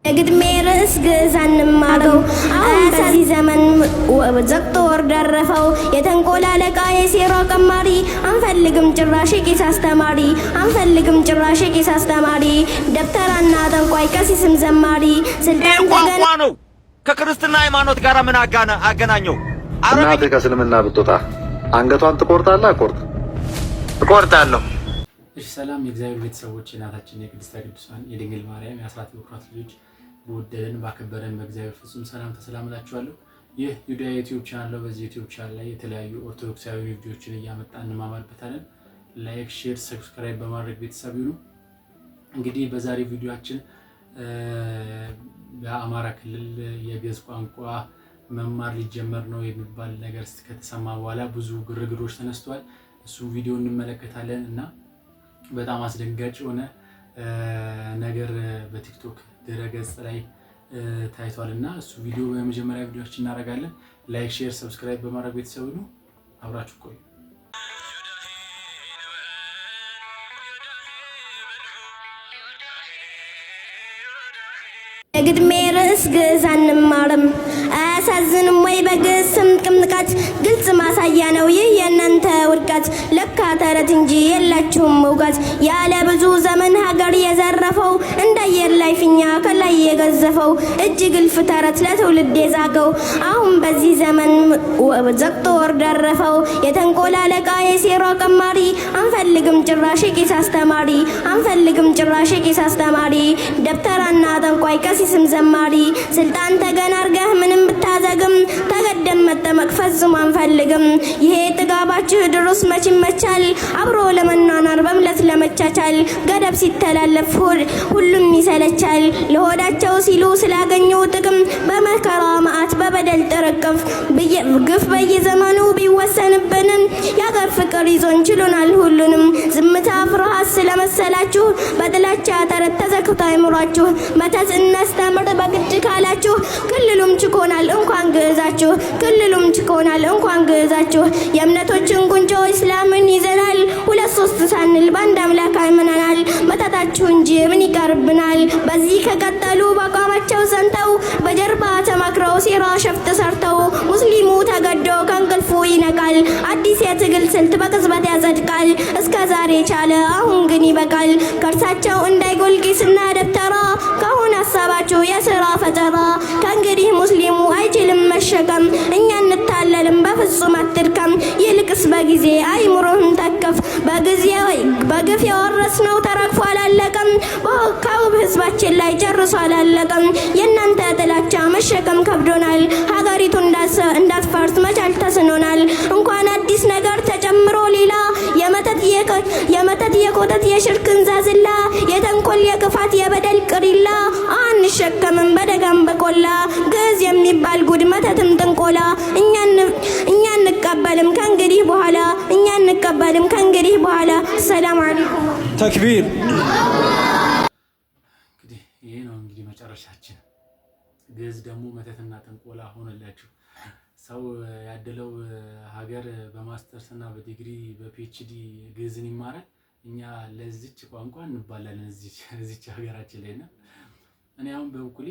ግድሜ ርዕስ ግዕዝ አንማረው በዚህ ዘመን ዘግቶ ወር ደረፈው የተንኮል አለቃ የሴራ ቀማሪ አንፈልግም ጭራሽ ቄስ አስተማሪ አንፈልግም ጭራሽ ቄስ አስተማሪ ደብተራና ጠንቋይ ቀሲስም ዘማሪ ስልጣን ቋንቋ ነው። ከክርስትና ሃይማኖት ጋር ምን አገናኘው? እናቴ ከእስልምና ብትወጣ አንገቷን ትቆርጣለህ? እቆርጣለሁ። እሺ ሰላም የእግዚአብሔር ቤተሰቦች እናታችን የቅድስተ ቅዱሳን የድንግል ማርያም የአስራት በኩራት ልጆች በወደደን ባከበረን በእግዚአብሔር ፍጹም ሰላም ተሰላምላችኋለሁ። ይህ ዩዳ ዩቲዩብ ቻናል ነው። በዚህ ዩቲዩብ ቻናል ላይ የተለያዩ ኦርቶዶክሳዊ ቪዲዮዎችን እያመጣን እንማማርበታለን። ላይክ፣ ሼር፣ ሰብስክራይብ በማድረግ ቤተሰብ ይሁኑ። እንግዲህ በዛሬ ቪዲዮአችን በአማራ ክልል የግዕዝ ቋንቋ መማር ሊጀመር ነው የሚባል ነገር ከተሰማ በኋላ ብዙ ግርግሮች ተነስተዋል። እሱ ቪዲዮ እንመለከታለን እና በጣም አስደንጋጭ የሆነ ነገር በቲክቶክ ድረገጽ ላይ ታይቷል እና እሱ ቪዲዮ በመጀመሪያ ቪዲዮአችን እናደርጋለን። ላይክ፣ ሼር፣ ሰብስክራይብ በማድረግ ቤተሰብ ነው አብራችሁ ቆዩ። ግድሜ ርዕስ ግዕዝ አንማርም አያሳዝንም ወይ? በግዕዝ ስም ቅምጥቃት ግልጽ ማሳያ ነው ይህ የእናንተ ውድቀት። ለካ ተረት እንጂ የላችሁም እውቀት። ያለ ብዙ ዘመን ሀገር የዘረፈው እንዳየር ላይ ፊኛ ከላይ የገዘፈው እጅ ግልፍ ተረት ለትውልድ የዛገው አሁን በዚህ ዘመን ዘግቶ ወር ደረፈው የተንኮል አለቃ የሴራ ቀማሪ አንፈልግም ጭራሽ ቄስ አስተማሪ አንፈልግም ጭራሽ ቄስ አስተማሪ ደብተራና ጠንቋይ ቀሲስም ዘማሪ ስልጣን ተገን አርገህ ምንም ብታዘግም ተገደም መጠመቅ ፈጽሞ አንፈልግም። ይሄ ጥጋባችሁ ድሮስ መች ይመቻል አብሮ ለመኗኗር በምለት ለመቻቻል ገደብ ሲተላለፍ ሁሉም ይሰለቻል። ለሆዳቸው ሲሉ ስላገኘው ጥቅም በመከራ መዓት በበደል ጥርቅም ግፍ በየዘመኑ ቢወሰንብንም የአገር ፍቅር ይዞን ችሎናል ሁሉንም። ዝምታ ፍርሃት ስለመሰላችሁ በጥላቻ ተረት ተዘግቶ አይምሯችሁ መተት እናስተምር በግድ ካላችሁ ክልሉም ችኮናል እንኳን ግዕዛችሁ ክልሉም ችኮናል እንኳን ግዕዛችሁ። የእምነቶችን ጉንጮ እስላምን ይዘናል ሁለት ሶስት ሳንል በአንድ አምላክ አምነናል። መተታችሁ እንጂ ምን ይቀርብናል? በዚህ ከቀጠሉ በአቋማቸው ጸንተው በጀርባ ተማክረው ሴራ ሸፍጥ ሰርተው ሙስሊሙ ተገዶ ከእንቅልፉ ይነቃል። አዲስ የትግል ስልት በቅጽበት ያጸድቃል። እስከ ዛሬ ቻለ አሁን ግን ይበቃል። ከእርሳቸው እንዳይጎል ቄስና ደብተራ ከአሁን ሀሳባችሁ የሥራ ፈጠራ። ከእንግዲህ ሙስሊሙ አይችልም መሸከም እኛ እንታለልም በፍጹም አትድከም። ይልቅስ በጊዜ አይምሮህን ተከፍ በግፍ የወረስነው ተረግፎ አላለቀም። ከውብ ህዝባችን ላይ ጨርሶ አላለቀም። የእናንተ ጥላቻ መሸከም ከብዶናል። ሀገሪቱ እንዳትፈርስ መቻል ተስኖናል። እንኳን አዲስ ነገር ተጨምሮ ሌላ የመተት የኮተት የሽርክን ዛዝላ የተንኮል የክፋት የበደል ቅሪላ አንሸከምም በደጋም በቆላ ግዕዝ የሚባል ጉድ መተትም ጥንቆላ እኛ እንቀበልም ከእንግዲህ በኋላ እኛ እንቀበልም ከእንግዲህ በኋላ። ሰላም አለይኩም ተክቢር። እንግዲህ ይሄ ነው እንግዲህ መጨረሻችን። ግዕዝ ደግሞ መተትና ጥንቆላ ሆነላችሁ። ሰው ያደለው ሀገር በማስተርስ እና በዲግሪ በፒኤችዲ ግዕዝን ይማራል። እኛ ለዚች ቋንቋ እንባላለን እዚች ሀገራችን ላይ እና እኔ አሁን በበኩሌ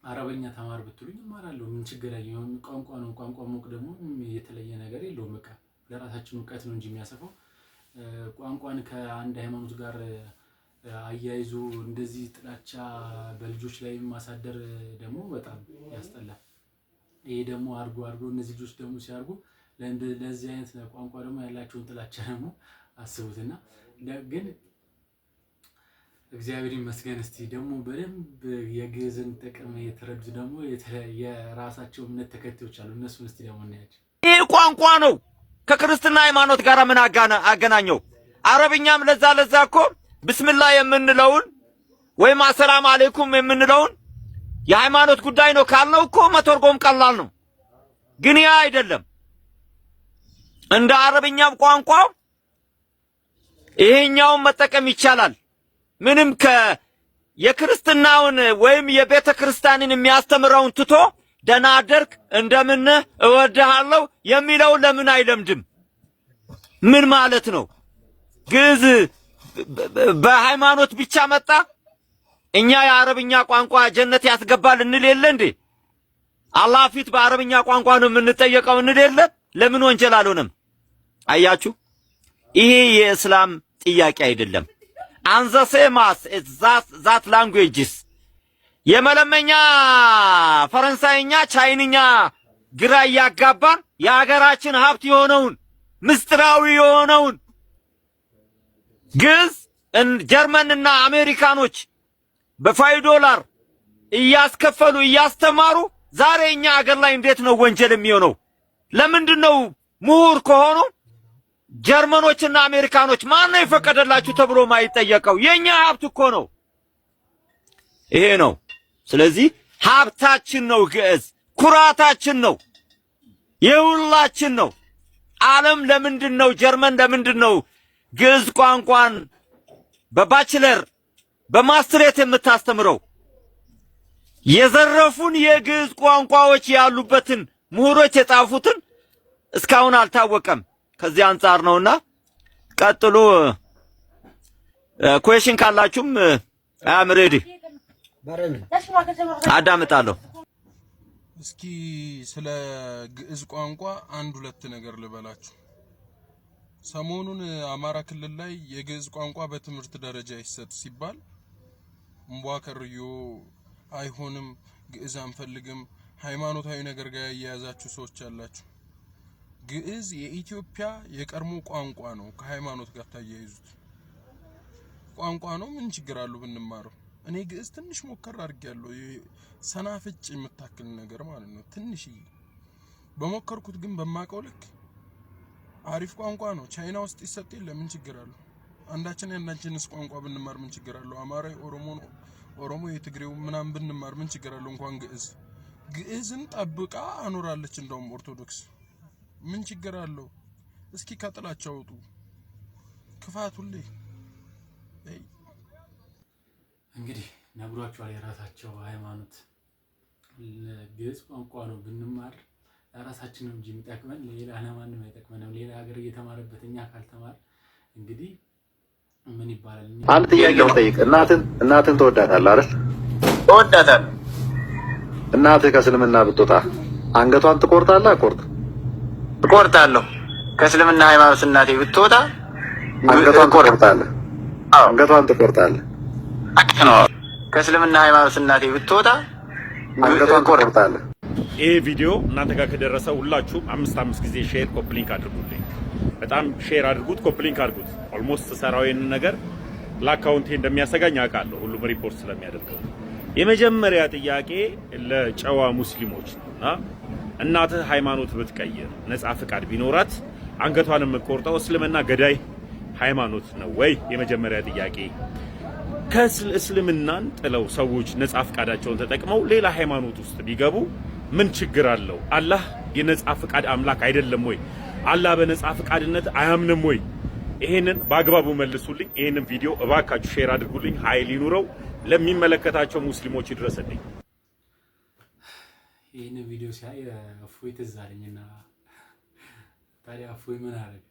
አረበኛ ተማር ብትሉኝ እማራለሁ። ምን ችግር አለ? ቋንቋ ነው። ቋንቋ ሞቅ ደግሞ የተለየ ነገር የለውም። በቃ ለራሳችን እውቀት ነው እንጂ የሚያሰፋው ቋንቋን ከአንድ ሃይማኖት ጋር አያይዞ እንደዚህ ጥላቻ በልጆች ላይ ማሳደር ደግሞ በጣም ያስጠላል። ይሄ ደግሞ አድርጎ እነዚህ ልጆች ደግሞ ሲያርጉ ለዚህ አይነት ቋንቋ ደግሞ ያላቸውን ጥላቻ ደግሞ አስቡትና ግን እግዚአብሔር ይመስገን። እስቲ ደግሞ በደንብ የግዕዝን ጥቅም የተረዱት ደግሞ የራሳቸው እምነት ተከታዮች አሉ። እነሱን እስቲ ደግሞ እናያቸው። ይህ ቋንቋ ነው። ከክርስትና ሃይማኖት ጋር ምን አገናኘው? አረብኛም ለዛ እኮ ብስምላህ የምንለውን ወይም አሰላም አለይኩም የምንለውን የሃይማኖት ጉዳይ ነው ካልነው እኮ መተርጎም ቀላል ነው። ግን ያ አይደለም። እንደ አረብኛም ቋንቋ ይሄኛውን መጠቀም ይቻላል። ምንም የክርስትናውን ወይም የቤተ ክርስቲያንን የሚያስተምረውን ትቶ ደህና አደርክ እንደምን እወድሃለሁ የሚለው ለምን አይለምድም? ምን ማለት ነው? ግዕዝ በሃይማኖት ብቻ መጣ? እኛ የአረብኛ ቋንቋ ጀነት ያስገባል እንል የለ እንዴ? አላህ ፊት በአረብኛ ቋንቋ ነው የምንጠየቀው እንል የለ? ለምን ወንጀል አልሆነም? አያችሁ፣ ይሄ የእስላም ጥያቄ አይደለም። አንዘሴማስ ዛት ላንጉዌጅስ የመለመኛ ፈረንሳይኛ፣ ቻይንኛ ግራ ያጋባን የሀገራችን ሀብት የሆነውን ምስጢራዊ የሆነውን ግዕዝ ጀርመንና አሜሪካኖች በ$5 እያስከፈሉ እያስተማሩ ዛሬ እኛ ሀገር ላይ እንዴት ነው ወንጀል የሚሆነው? ለምንድነው ምሁር ከሆኑ ጀርመኖችና አሜሪካኖች ማን ነው የፈቀደላችሁ ተብሎ ማይጠየቀው? የኛ ሀብት እኮ ነው። ይሄ ነው። ስለዚህ ሀብታችን ነው ግዕዝ፣ ኩራታችን ነው፣ የሁላችን ነው። ዓለም ለምንድነው ጀርመን ለምንድነው ግዕዝ ቋንቋን በባችለር በማስትሬት የምታስተምረው? የዘረፉን የግዕዝ ቋንቋዎች ያሉበትን ምሁሮች የጻፉትን እስካሁን አልታወቀም። ከዚህ አንፃር ነውና ቀጥሉ። ኩዌሽን ካላችሁም አም ሬዲ አዳምጣለሁ። እስኪ ስለ ግዕዝ ቋንቋ አንድ ሁለት ነገር ልበላችሁ። ሰሞኑን አማራ ክልል ላይ የግዕዝ ቋንቋ በትምህርት ደረጃ ይሰጥ ሲባል እምቧከርዮ አይሆንም፣ ግዕዝ አንፈልግም፣ ሃይማኖታዊ ነገር ጋር ያያያዛችሁ ሰዎች አላችሁ። ግዕዝ የኢትዮጵያ የቀድሞ ቋንቋ ነው። ከሃይማኖት ጋር ታያይዙት ቋንቋ ነው። ምን ችግር አለው ብንማረው? እኔ ግዕዝ ትንሽ ሞከር አድርጌያለሁ። ሰናፍጭ የምታክል ነገር ማለት ነው። ትንሽ በሞከርኩት ግን በማቀው ልክ አሪፍ ቋንቋ ነው። ቻይና ውስጥ ይሰጥ የለ ምን ችግር አለው? አንዳችን ያናችንስ ቋንቋ ብንማር ምን ችግር አለው? አማራዊ፣ ኦሮሞ የትግሬው ምናምን ብንማር ምን ችግር አለው? እንኳን ግዕዝን ጠብቃ አኖራለች። እንደውም ኦርቶዶክስ ምን ችግር አለው? እስኪ ከጥላቻ አውጡ። ክፋቱልኝ እንግዲህ ነግሯቸዋል። የራሳቸው ሃይማኖት ግዕዝ ቋንቋ ነው ብንማር ለራሳችን ነው እንጂ የሚጠቅመን ሌላ ለማንም አይጠቅመንም። ሌላ ሀገር እየተማረበት እኛ ካልተማር እንግዲህ ምን ይባላል? አንድ ጥያቄ ልጠይቅ። እናትን ትወዳታለህ አይደል? እወዳታለሁ። እናትህ ከእስልምና ብትወጣ አንገቷን ትቆርጣለህ? እቆርጣለሁ። ከእስልምና ሃይማኖት እናቴ ብትወጣ አንገቷን ትቆርጣለህ? አንገቷን ትቆርጣለህ? ነው። ከእስልምና ሃይማኖት እናቴ ብትወጣ አንገቷን ትቆርጣለህ? ይሄ ቪዲዮ እናንተ ጋር ከደረሰ ሁላችሁም 5 ጊዜ ሼር ኮፒ ሊንክ አድርጉልኝ። በጣም ሼር አድርጉት፣ ኮፒ ሊንክ አድርጉት። ኦልሞስት ሰራዊን ነገር ለአካውንቴ እንደሚያሰጋኝ አውቃለሁ፣ ሁሉም ሪፖርት ስለሚያደርገው። የመጀመሪያ ጥያቄ ለጨዋ ሙስሊሞች ነውና እናትህ ሃይማኖት ብትቀይር ነፃ ፍቃድ ቢኖራት አንገቷን የምትቆርጠው እስልምና ገዳይ ሃይማኖት ነው ወይ? የመጀመሪያ ጥያቄ። ከእስልምናን ጥለው ሰዎች ነፃ ፍቃዳቸውን ተጠቅመው ሌላ ሃይማኖት ውስጥ ቢገቡ ምን ችግር አለው? አላህ የነፃ ፍቃድ አምላክ አይደለም ወይ? አላህ በነፃ ፍቃድነት አያምንም ወይ? ይሄንን በአግባቡ መልሱልኝ። ይሄንን ቪዲዮ እባካችሁ ሼር አድርጉልኝ። ኃይል ይኑረው፣ ለሚመለከታቸው ሙስሊሞች ይድረስልኝ። ይሄንን ቪዲዮ ሲያይ እፎይ ትዝ አለኝና ታዲያ እፎይ ምን አደረገ?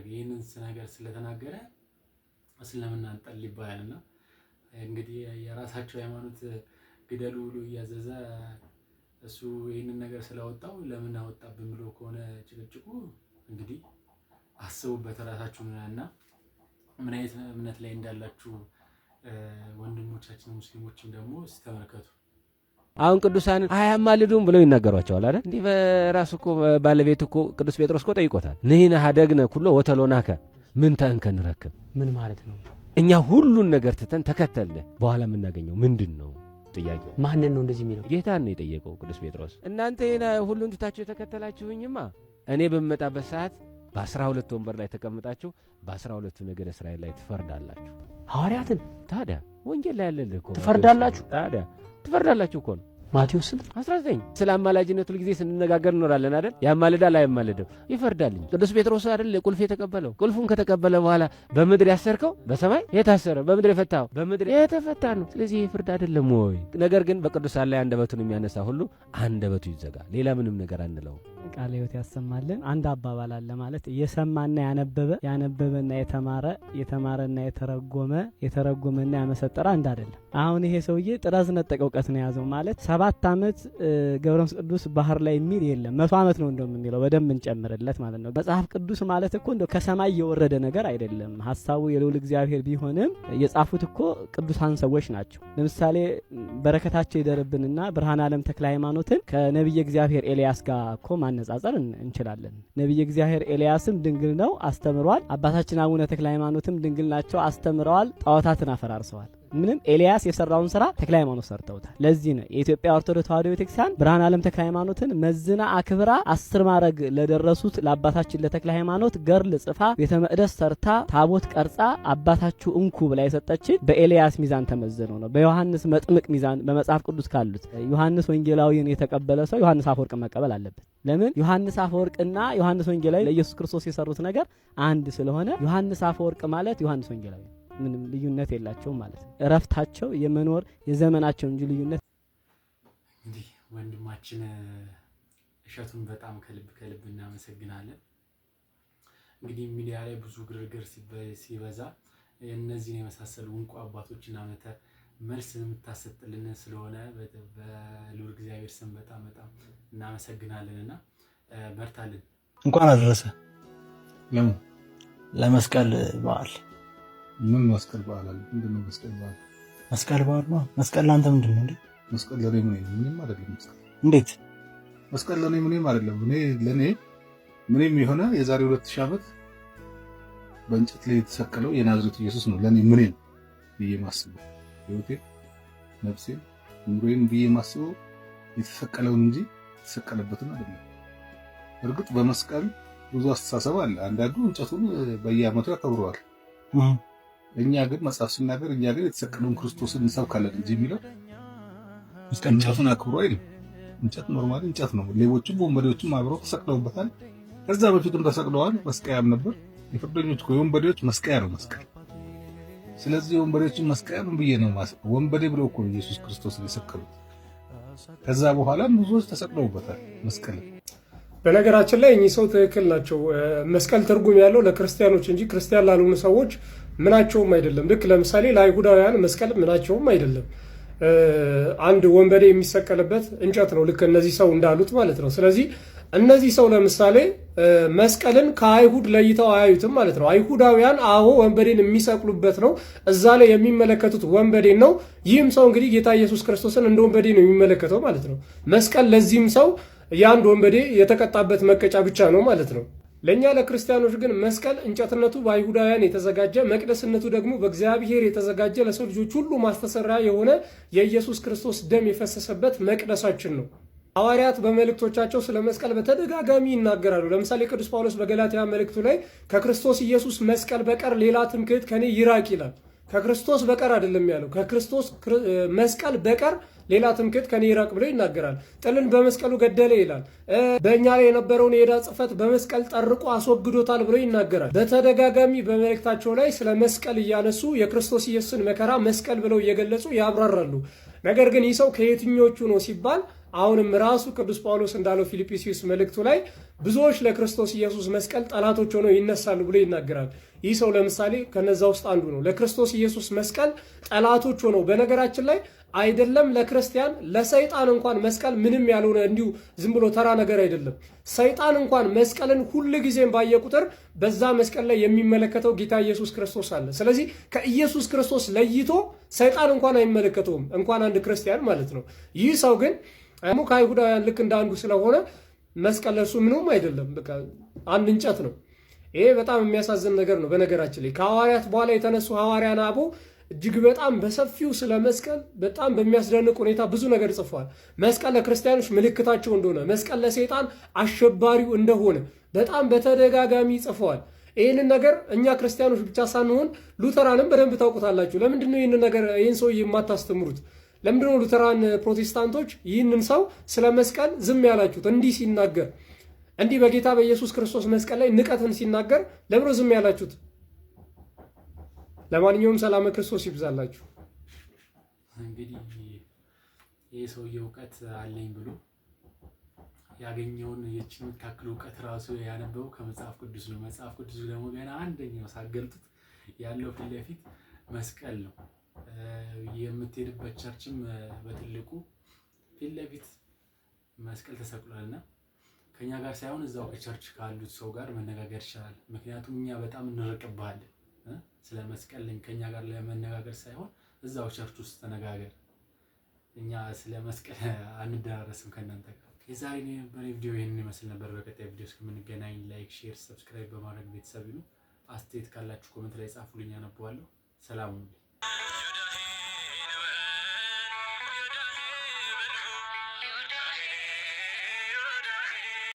ይሄንን ነገር ስለተናገረ እስልምናን ጠል ይባላልና እንግዲህ የራሳቸው ሃይማኖት ግደሉ ብሎ እያዘዘ እሱ ይሄንን ነገር ስላወጣው ለምን አወጣብን ብሎ ከሆነ ጭቅጭቁ እንግዲህ አስቡበት ራሳችሁና ምን አይነት እምነት ላይ እንዳላችሁ ወንድሞቻችን ሙስሊሞችን ደግሞ ተመልከቱ። አሁን ቅዱሳንን አያማልዱም ብለው ይናገሯቸዋል አይደል? እንዲህ በራሱ እኮ ባለቤት እኮ ቅዱስ ጴጥሮስ እኮ ጠይቆታል። ንሕነ ሀደግነ ኩሎ ወተሎናከ ምን ተንከን ረክብ። ምን ማለት ነው? እኛ ሁሉን ነገር ትተን ተከተልነ በኋላ የምናገኘው ምንድን ነው? ጥያቄው ማንን ነው እንደዚህ የሚለው? ጌታን ነው የጠየቀው ቅዱስ ጴጥሮስ። እናንተ ሁሉን ትታችሁ የተከተላችሁኝማ እኔ በመጣበት ሰዓት በ12 ወንበር ላይ ተቀምጣችሁ በ12 ነገደ እስራኤል ላይ ትፈርዳላችሁ። ሐዋርያትን ታዲያ ወንጌል ላይ ያለልህ እኮ ትፈርዳላችሁ። ታዲያ ትፈርዳላችሁ እኮ ነው። ማቴዎስ 19 ስለ አማላጅነት ሁሉ ጊዜ ስንነጋገር እንኖራለን አይደል? ያማልዳል አይማልድም? ይፈርዳል። ቅዱስ ጴጥሮስ አይደል ቁልፍ የተቀበለው? ቁልፉን ከተቀበለ በኋላ በምድር ያሰርከው በሰማይ የታሰረ፣ በምድር የፈታው በምድር የተፈታ ነው። ስለዚህ ፍርድ አይደለም ወይ? ነገር ግን በቅዱሳን ላይ አንደበቱን የሚያነሳ ሁሉ አንደበቱ ይዘጋ። ሌላ ምንም ነገር አንለው። ቃለ ሕይወት ያሰማልን። አንድ አባባል አለ ማለት የሰማና ያነበበ ያነበበና የተማረ የተማረና የተረጎመና ያመሰጠረ አንድ አይደለም። አሁን ይሄ ሰውዬ ጥራዝ ነጠቅ እውቀት ነው የያዘው ማለት 7 ዓመት ገብረ መንፈስ ቅዱስ ባህር ላይ የሚል የለም 100 ዓመት ነው እንደውም የሚለው በደንብ እንጨምርለት ማለት ነው። መጽሐፍ ቅዱስ ማለት እኮ እንደው ከሰማይ የወረደ ነገር አይደለም። ሐሳቡ የልዑል እግዚአብሔር ቢሆንም የጻፉት እኮ ቅዱሳን ሰዎች ናቸው። ለምሳሌ በረከታቸው ይደርብንና ብርሃነ ዓለም ተክለ ሃይማኖትን ከነብየ እግዚአብሔር ኤልያስ ጋር እኮ ማነጻጸር እንችላለን። ነብየ እግዚአብሔር ኤልያስም ድንግል ነው አስተምሯል። አባታችን አቡነ ተክለ ሃይማኖትም ድንግል ናቸው አስተምረዋል። ጣዖታትን አፈራርሰዋል። ምንም ኤልያስ የሰራውን ስራ ተክለ ሃይማኖት ሰርተውታል። ለዚህ ነው የኢትዮጵያ ኦርቶዶክስ ተዋሕዶ ቤተክርስቲያን ብርሃነ ዓለም ተክለ ሃይማኖትን መዝና አክብራ 10 ማዕረግ ለደረሱት ለአባታችን ለተክለ ሃይማኖት ገርል ጽፋ ቤተ መቅደስ ሰርታ ታቦት ቀርጻ አባታችሁ እንኩ ብላ የሰጠችን በኤልያስ ሚዛን ተመዝኖ ነው። በዮሐንስ መጥምቅ ሚዛን በመጽሐፍ ቅዱስ ካሉት ዮሐንስ ወንጌላዊን የተቀበለ ሰው ዮሐንስ አፈወርቅ መቀበል አለበት። ለምን? ዮሐንስ አፈወርቅና ዮሐንስ ወንጌላዊ ለኢየሱስ ክርስቶስ የሰሩት ነገር አንድ ስለሆነ ዮሐንስ አፈወርቅ ማለት ዮሐንስ ወንጌላዊ ምንም ልዩነት የላቸውም ማለት ነው። እረፍታቸው የመኖር የዘመናቸው እንጂ ልዩነት። እንግዲህ ወንድማችን እሸቱን በጣም ከልብ እናመሰግናለን። እንግዲህ ሚዲያ ላይ ብዙ ግርግር ሲበዛ እነዚህን የመሳሰሉ እንቁ አባቶችና መልስ የምታሰጥልን ስለሆነ በልዑል እግዚአብሔር ስም በጣም እናመሰግናለንና በርታልን። እንኳን አደረሰ ለመስቀል በዓል። ምን መስቀል በዓል አለ? ምንድነው መስቀል በዓል? መስቀል በዓል ነው። መስቀል ለአንተ ምንድን ነው እንዴ? መስቀል ለኔ ምንም አይደለም። እንዴት መስቀል ለኔ ምንም አይደለም? ለኔ ምንም የሆነ የዛሬ 2000 ዓመት በእንጨት ላይ የተሰቀለው የናዝሬቱ ኢየሱስ ነው ለኔ ምንም ብዬ ማስበው። ህይወቴ፣ ነፍሴ፣ ኑሮዬን ብዬ ማስበው የተሰቀለውን እንጂ የተሰቀለበትን አይደለም። እርግጥ በመስቀል ብዙ አስተሳሰብ አለ። አንዳንዱ እንጨቱን በየዓመቱ ያከብረዋል። እኛ ግን መጽሐፍ ሲናገር እኛ ግን የተሰቀለውን ክርስቶስን እንሰብካለን እንጂ የሚለው እንጨቱን አክብሮ አይልም። እንጨት ኖርማሊ እንጨት ነው። ሌቦችም ወንበዴዎችም አብረው ተሰቅለውበታል። ከዛ በፊትም ተሰቅለዋል። መስቀያም ነበር። የፍርደኞች የወንበዴዎች መስቀያ ነው መስቀል። ስለዚህ የወንበዴዎችን መስቀያ ምን ብዬ ነው ማስበው? ወንበዴ ብለው እኮ ኢየሱስ ክርስቶስን የሰቀሉት። ከዛ በኋላም ብዙዎች ተሰቅለውበታል መስቀል። በነገራችን ላይ እኚህ ሰው ትክክል ናቸው። መስቀል ትርጉም ያለው ለክርስቲያኖች እንጂ ክርስቲያን ላልሆኑ ሰዎች ምናቸውም አይደለም። ልክ ለምሳሌ ለአይሁዳውያን መስቀል ምናቸውም አይደለም። አንድ ወንበዴ የሚሰቀልበት እንጨት ነው፣ ልክ እነዚህ ሰው እንዳሉት ማለት ነው። ስለዚህ እነዚህ ሰው ለምሳሌ መስቀልን ከአይሁድ ለይተው አያዩትም ማለት ነው። አይሁዳውያን አዎ ወንበዴን የሚሰቅሉበት ነው፣ እዛ ላይ የሚመለከቱት ወንበዴን ነው። ይህም ሰው እንግዲህ ጌታ ኢየሱስ ክርስቶስን እንደ ወንበዴ ነው የሚመለከተው ማለት ነው። መስቀል ለዚህም ሰው የአንድ ወንበዴ የተቀጣበት መቀጫ ብቻ ነው ማለት ነው። ለእኛ ለክርስቲያኖች ግን መስቀል እንጨትነቱ በአይሁዳውያን የተዘጋጀ መቅደስነቱ ደግሞ በእግዚአብሔር የተዘጋጀ ለሰው ልጆች ሁሉ ማስተሰሪያ የሆነ የኢየሱስ ክርስቶስ ደም የፈሰሰበት መቅደሳችን ነው። ሐዋርያት በመልእክቶቻቸው ስለ መስቀል በተደጋጋሚ ይናገራሉ። ለምሳሌ ቅዱስ ጳውሎስ በገላትያ መልእክቱ ላይ ከክርስቶስ ኢየሱስ መስቀል በቀር ሌላ ትምክህት ከኔ ይራቅ ይላል። ከክርስቶስ በቀር አይደለም ያለው፣ ከክርስቶስ መስቀል በቀር ሌላ ትምክህት ከኔ ይራቅ ብሎ ይናገራል። ጥልን በመስቀሉ ገደለ ይላል። በእኛ ላይ የነበረውን የዕዳ ጽሕፈት በመስቀል ጠርቆ አስወግዶታል ብሎ ይናገራል። በተደጋጋሚ በመልእክታቸው ላይ ስለ መስቀል እያነሱ የክርስቶስ ኢየሱስን መከራ መስቀል ብለው እየገለጹ ያብራራሉ። ነገር ግን ይህ ሰው ከየትኞቹ ነው ሲባል አሁንም ራሱ ቅዱስ ጳውሎስ እንዳለው ፊልጵስዩስ መልእክቱ ላይ ብዙዎች ለክርስቶስ ኢየሱስ መስቀል ጠላቶች ሆነው ይነሳሉ ብሎ ይናገራል። ይህ ሰው ለምሳሌ ከነዛ ውስጥ አንዱ ነው። ለክርስቶስ ኢየሱስ መስቀል ጠላቶች ሆነው፣ በነገራችን ላይ አይደለም ለክርስቲያን ለሰይጣን እንኳን መስቀል ምንም ያልሆነ እንዲሁ ዝም ብሎ ተራ ነገር አይደለም። ሰይጣን እንኳን መስቀልን ሁል ጊዜም ባየ ቁጥር በዛ መስቀል ላይ የሚመለከተው ጌታ ኢየሱስ ክርስቶስ አለ። ስለዚህ ከኢየሱስ ክርስቶስ ለይቶ ሰይጣን እንኳን አይመለከተውም፣ እንኳን አንድ ክርስቲያን ማለት ነው። ይህ ሰው ግን ከአይሁዳውያን ልክ እንደ አንዱ ስለሆነ መስቀል ለእርሱ ምንም አይደለም፣ በቃ አንድ እንጨት ነው። ይሄ በጣም የሚያሳዝን ነገር ነው። በነገራችን ላይ ከሐዋርያት በኋላ የተነሱ ሐዋርያን አበው እጅግ በጣም በሰፊው ስለ መስቀል በጣም በሚያስደንቅ ሁኔታ ብዙ ነገር ጽፏል። መስቀል ለክርስቲያኖች ምልክታቸው እንደሆነ፣ መስቀል ለሰይጣን አሸባሪው እንደሆነ በጣም በተደጋጋሚ ጽፈዋል። ይህንን ነገር እኛ ክርስቲያኖች ብቻ ሳንሆን ሉተራንም በደንብ ታውቁታላችሁ። ለምንድን ነው ይህን ሰውዬ የማታስተምሩት? ለምንድነው ሉተራን ፕሮቴስታንቶች ይህንን ሰው ስለ መስቀል ዝም ያላችሁት? እንዲህ ሲናገር እንዲህ በጌታ በኢየሱስ ክርስቶስ መስቀል ላይ ንቀትን ሲናገር ለምንድነው ዝም ያላችሁት? ለማንኛውም ሰላም ክርስቶስ ይብዛላችሁ። እንግዲህ ይህ ሰውዬ እውቀት አለኝ ብሎ ያገኘውን የችን የምታክል እውቀት ራሱ ያነበበው ከመጽሐፍ ቅዱስ ነው። መጽሐፍ ቅዱስ ደግሞ ገና አንደኛው ሳገልጡት ያለው ፊት ለፊት መስቀል ነው። የምትሄድበት ቸርችም በትልቁ ፊት ለፊት መስቀል ተሰቅሏልና ከኛ ጋር ሳይሆን እዛው ከቸርች ካሉት ሰው ጋር መነጋገር ይችላል። ምክንያቱም እኛ በጣም እንረቅብሃለን ስለ መስቀል ከኛ ጋር ለመነጋገር ሳይሆን እዛው ቸርች ውስጥ ተነጋገር። እኛ ስለ መስቀል አንደራረስም ከእናንተ ጋር። የዛሬ ቪዲዮ ይህንን ይመስል ነበር። በቀጣይ ቪዲዮ እስከምንገናኝ ላይክ፣ ሼር፣ ሰብስክራይብ በማድረግ ቤተሰብ ይሁኑ። አስተያየት ካላችሁ ኮሜንት ላይ ጻፉልኝ፣ አነበዋለሁ። ሰላም ሁኑ።